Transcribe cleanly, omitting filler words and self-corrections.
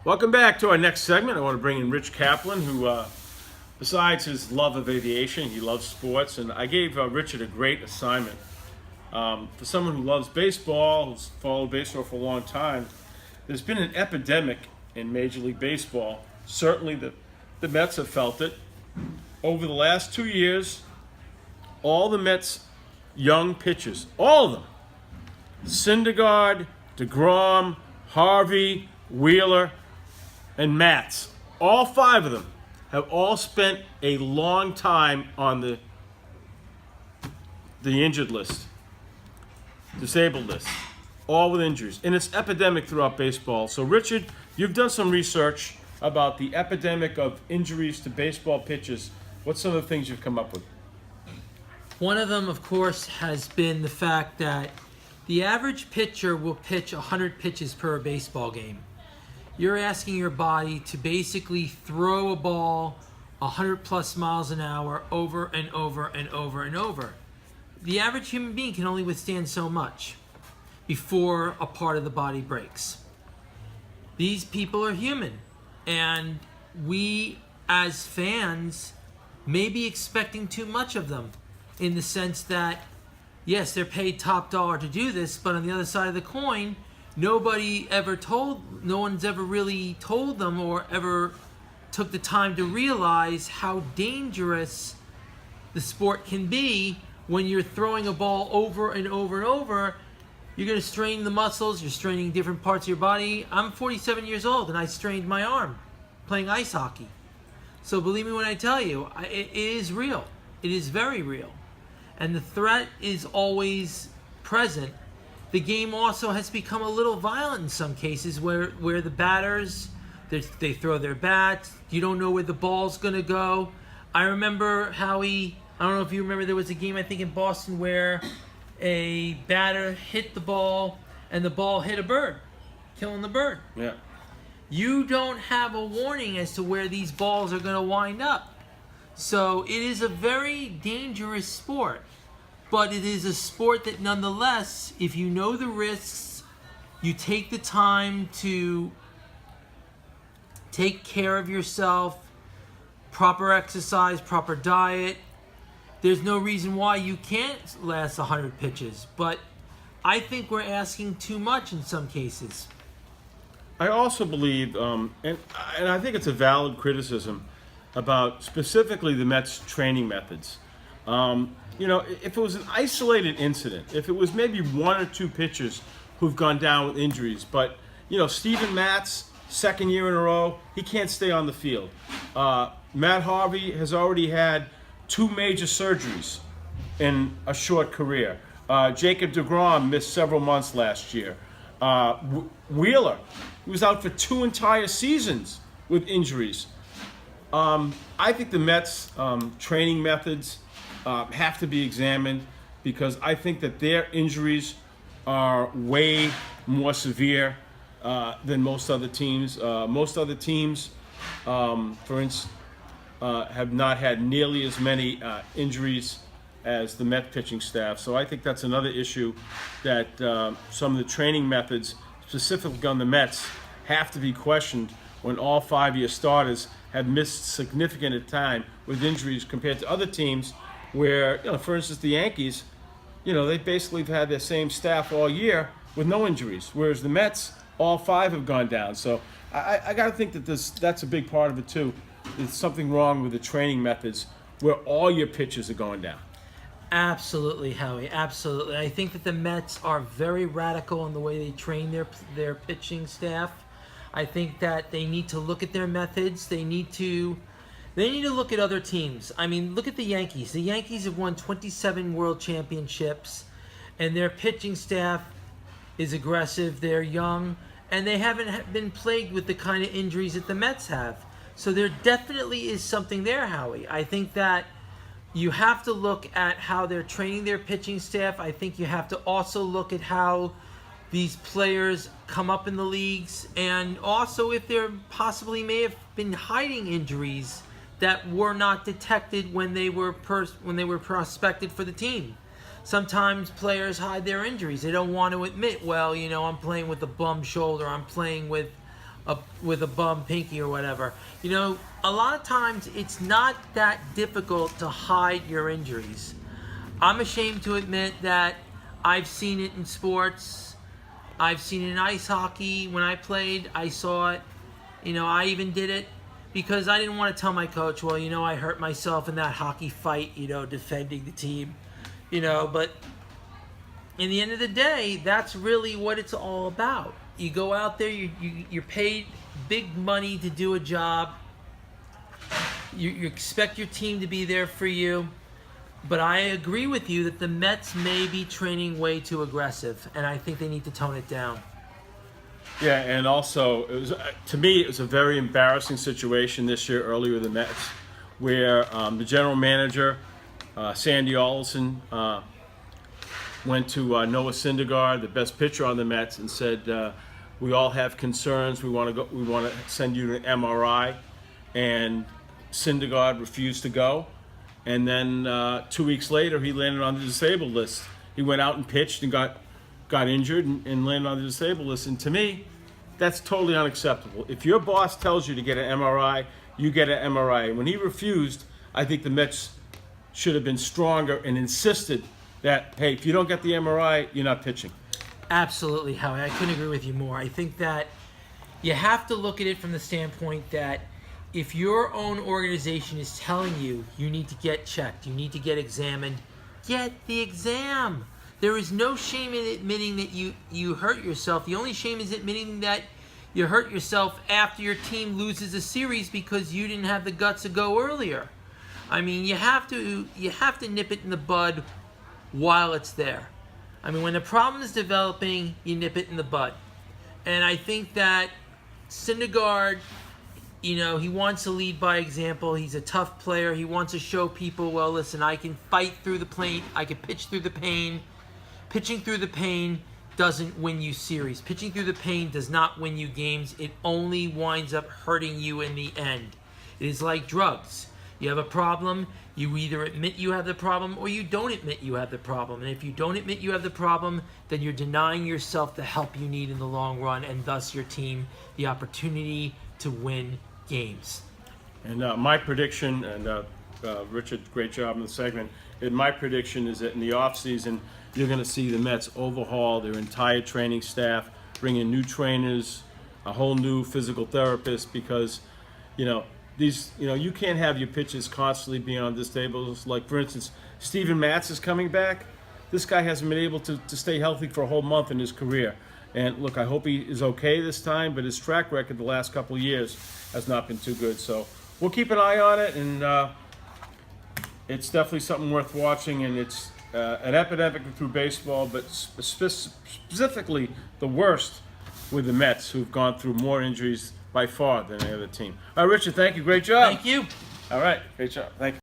Welcome back to our next segment. I want to bring in Rich Kaplan, who, besides his love of aviation, he loves sports. And I gave Richard a great assignment. For someone who loves baseball, who's followed baseball for a long time, there's been an epidemic in Major League Baseball. Certainly the Mets have felt it. Over the last 2 years, all the Mets' young pitchers, all of them, Syndergaard, DeGrom, Harvey, Wheeler, and Matz, all five of them have all spent a long time on the injured list, disabled list, all with injuries. And it's epidemic throughout baseball. So Richard, you've done some research about the epidemic of injuries to baseball pitchers. What's some of the things you've come up with? One of them, of course, has been the fact that the average pitcher will pitch 100 pitches per baseball game. You're asking your body to basically throw a ball 100 plus miles an hour over and over and over and over. The average human being can only withstand so much before a part of the body breaks. These people are human, and we as fans may be expecting too much of them, in the sense that, yes, they're paid top dollar to do this, but on the other side of the coin, no one's ever really told them or ever took the time to realize how dangerous the sport can be when you're throwing a ball over and over and over. You're going to strain the muscles, you're straining different parts of your body. I'm 47 years old and I strained my arm playing ice hockey. So believe me when I tell you, it is real. It is very real. And the threat is always present. The game also has become a little violent in some cases where the batters, they throw their bats. You don't know where the ball's going to go. I remember, Howie, I don't know if you remember, there was a game I think in Boston where a batter hit the ball and the ball hit a bird, killing the bird. Yeah. You don't have a warning as to where these balls are going to wind up. So it is a very dangerous sport. But it is a sport that nonetheless, if you know the risks, you take the time to take care of yourself, proper exercise, proper diet, there's no reason why you can't last 100 pitches. But I think we're asking too much in some cases. I also believe, and I think it's a valid criticism about specifically the Mets' training methods. If it was an isolated incident, if it was maybe one or two pitchers who've gone down with injuries, but, Steven Matz, second year in a row, he can't stay on the field. Matt Harvey has already had 2 major surgeries in a short career. Jacob DeGrom missed several months last year. Wheeler, he was out for 2 entire seasons with injuries. I think the Mets' training methods have to be examined, because I think that their injuries are way more severe than most other teams. Most other teams, for instance, have not had nearly as many injuries as the Met pitching staff. So I think that's another issue, that some of the training methods, specifically on the Mets, have to be questioned when all 5-year starters have missed significant time with injuries compared to other teams where, for instance, the Yankees, they basically have had their same staff all year with no injuries, whereas the Mets, all 5 have gone down. So I got to think that that's a big part of it too. There's something wrong with the training methods where all your pitches are going down. Absolutely, Howie, absolutely. I think that the Mets are very radical in the way they train their pitching staff. I think that they need to look at their methods. They need to look at other teams. I mean, look at the Yankees. The Yankees have won 27 world championships, and their pitching staff is aggressive. They're young, and they haven't been plagued with the kind of injuries that the Mets have. So there definitely is something there, Howie. I think that you have to look at how they're training their pitching staff. I think you have to also look at how these players come up in the leagues, and also if there possibly may have been hiding injuries that were not detected when they were prospected for the team. Sometimes players hide their injuries. They don't want to admit, I'm playing with a bum shoulder, I'm playing with with a bum pinky or whatever. You know, a lot of times it's not that difficult to hide your injuries. I'm ashamed to admit that I've seen it in sports. I've seen it in ice hockey. When I played, I saw it. You know, I even did it because I didn't want to tell my coach, well, you know, I hurt myself in that hockey fight, you know, defending the team. You know, but in the end of the day, that's really what it's all about. You go out there, you're paid big money to do a job. You expect your team to be there for you. But I agree with you that the Mets may be training way too aggressive, and I think they need to tone it down. Yeah, and also, it was to me, it was a very embarrassing situation this year, earlier with the Mets, where the general manager, Sandy Alderson, went to Noah Syndergaard, the best pitcher on the Mets, and said, "We all have concerns. We want to send you to an MRI," and Syndergaard refused to go. And then 2 weeks later, he landed on the disabled list. He went out and pitched and got injured and landed on the disabled list. And to me, that's totally unacceptable. If your boss tells you to get an MRI, you get an MRI. When he refused, I think the Mets should have been stronger and insisted that, hey, if you don't get the MRI, you're not pitching. Absolutely, Howie. I couldn't agree with you more. I think that you have to look at it from the standpoint that if your own organization is telling you you need to get checked, you need to get examined, get the exam. There is no shame in admitting that you hurt yourself. The only shame is admitting that you hurt yourself after your team loses a series because you didn't have the guts to go earlier. I mean, you have to nip it in the bud while it's there. I mean, when the problem is developing, you nip it in the bud. And I think that Syndergaard, you know, he wants to lead by example. He's a tough player. He wants to show people, well, listen, I can fight through the pain. I can pitch through the pain. Pitching through the pain doesn't win you series. Pitching through the pain does not win you games. It only winds up hurting you in the end. It is like drugs. You have a problem, you either admit you have the problem or you don't admit you have the problem. And if you don't admit you have the problem, then you're denying yourself the help you need in the long run and thus your team the opportunity to win games. And my prediction, and Richard, great job in the segment, and my prediction is that in the offseason, you're going to see the Mets overhaul their entire training staff, bring in new trainers, a whole new physical therapist, because, you know, you can't have your pitchers constantly being on disabled. Like, for instance, Steven Matz is coming back. This guy hasn't been able to stay healthy for a whole month in his career. And look, I hope he is okay this time, but his track record the last couple of years has not been too good. So we'll keep an eye on it, and it's definitely something worth watching, and it's an epidemic through baseball, but specifically the worst with the Mets, who've gone through more injuries by far than any other team. All right, Richard, thank you. Great job. Thank you. All right, great job. Thank you.